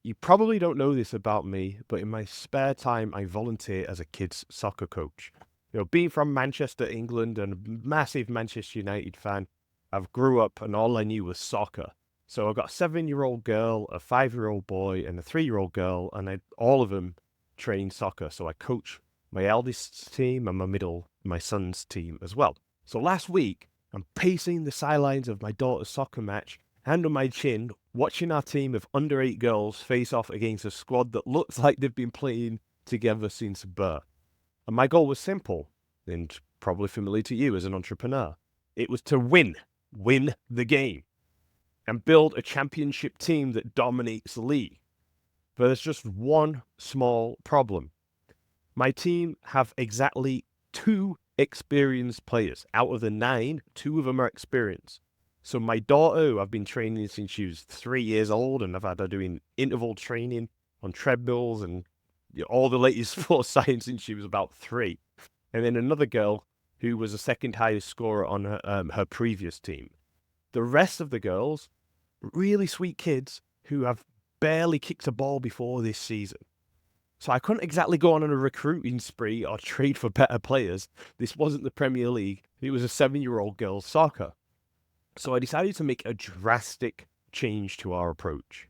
You probably don't know this about me, but in my spare time, I volunteer as a kids soccer coach. Being from Manchester, England, and a massive Manchester United fan, I've grew up and all I knew was soccer. So I've got a 7-year-old girl, a 5-year-old boy, and a 3-year-old girl, and all of them train soccer. So I coach my eldest team and my son's team as well. So last week, I'm pacing the sidelines of my daughter's soccer match, hand on my chin, watching our team of under 8 girls face off against a squad that looks like they've been playing together since birth. And my goal was simple, and probably familiar to you as an entrepreneur. It was to win the game, and build a championship team that dominates the league. But there's just one small problem. My team have exactly 2 experienced players. Out of the 9, 2 of them are experienced. So my daughter, who I've been training since she was 3 years old, and I've had her doing interval training on treadmills and all the latest sports science since she was about 3. And then another girl who was the second highest scorer on her previous team. The rest of the girls, really sweet kids who have barely kicked a ball before this season. So I couldn't exactly go on a recruiting spree or trade for better players. This wasn't the Premier League. It was a 7-year-old girls' soccer. So I decided to make a drastic change to our approach.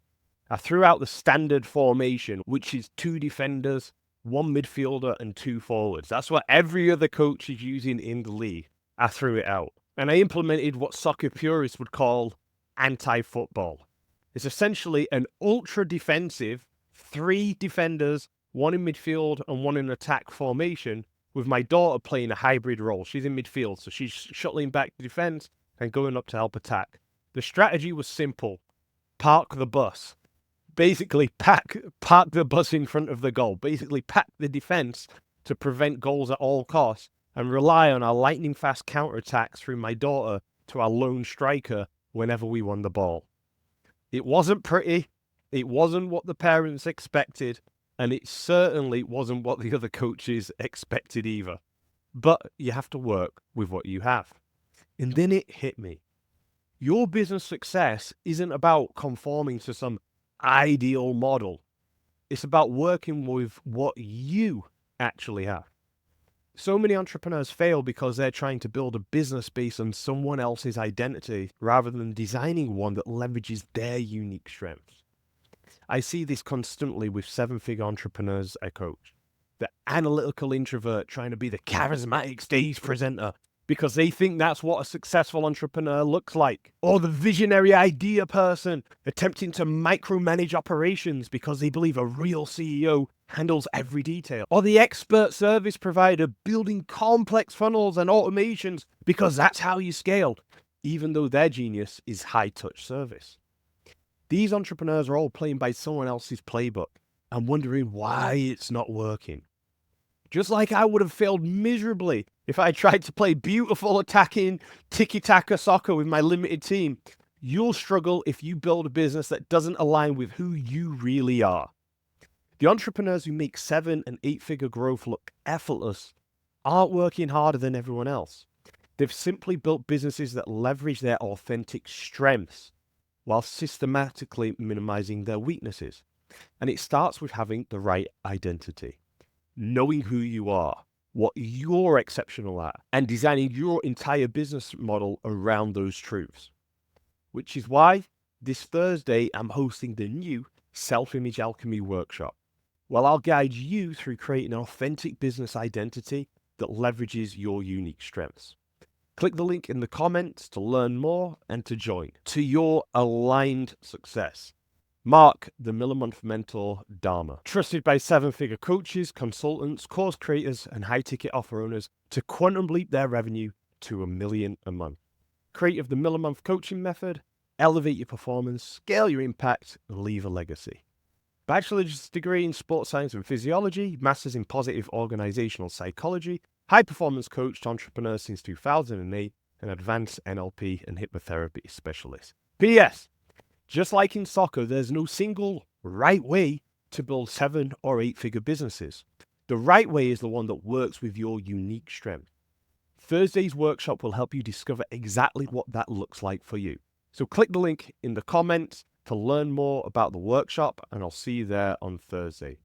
I threw out the standard formation, which is 2 defenders, 1 midfielder, and 2 forwards. That's what every other coach is using in the league. I threw it out. And I implemented what soccer purists would call anti-football. It's essentially an ultra-defensive 3 defenders, 1 in midfield and 1 in attack formation, with my daughter playing a hybrid role. She's in midfield, so she's shuttling back to defense and going up to help attack. The strategy was simple. Park the bus. Basically, park the bus in front of the goal. Basically, pack the defense to prevent goals at all costs and rely on our lightning-fast counterattacks through my daughter to our lone striker whenever we won the ball. It wasn't pretty. It wasn't what the parents expected. And it certainly wasn't what the other coaches expected either. But you have to work with what you have. And then it hit me. Your business success isn't about conforming to some ideal model. It's about working with what you actually have. So many entrepreneurs fail because they're trying to build a business based on someone else's identity rather than designing one that leverages their unique strengths. I see this constantly with 7-figure entrepreneurs I coach. The analytical introvert trying to be the charismatic stage presenter because they think that's what a successful entrepreneur looks like. Or the visionary idea person attempting to micromanage operations because they believe a real CEO handles every detail. Or the expert service provider building complex funnels and automations because that's how you scale, even though their genius is high-touch service. These entrepreneurs are all playing by someone else's playbook and wondering why it's not working. Just like I would have failed miserably if I tried to play beautiful attacking tiki-taka soccer with my limited team, you'll struggle if you build a business that doesn't align with who you really are. The entrepreneurs who make 7- and 8-figure growth look effortless aren't working harder than everyone else. They've simply built businesses that leverage their authentic strengths while systematically minimizing their weaknesses. And it starts with having the right identity, knowing who you are, what you're exceptional at, and designing your entire business model around those truths. Which is why this Thursday I'm hosting the new Self-Image Alchemy workshop. Well, I'll guide you through creating an authentic business identity that leverages your unique strengths. Click the link in the comments to learn more and to join to your aligned success. Mark, the Millimonth Mentor Dharma, trusted by 7-figure coaches, consultants, course creators, and high-ticket offer owners to quantum leap their revenue to $1 million a month. Creator of the Millimonth Coaching Method, elevate your performance, scale your impact, and leave a legacy. Bachelor's degree in sports science and physiology, master's in positive organizational psychology, high-performance coach to entrepreneurs since 2008, an advanced NLP and hypnotherapy specialist. P.S. Just like in soccer, there's no single right way to build 7- or 8-figure businesses. The right way is the one that works with your unique strength. Thursday's workshop will help you discover exactly what that looks like for you. So click the link in the comments to learn more about the workshop, and I'll see you there on Thursday.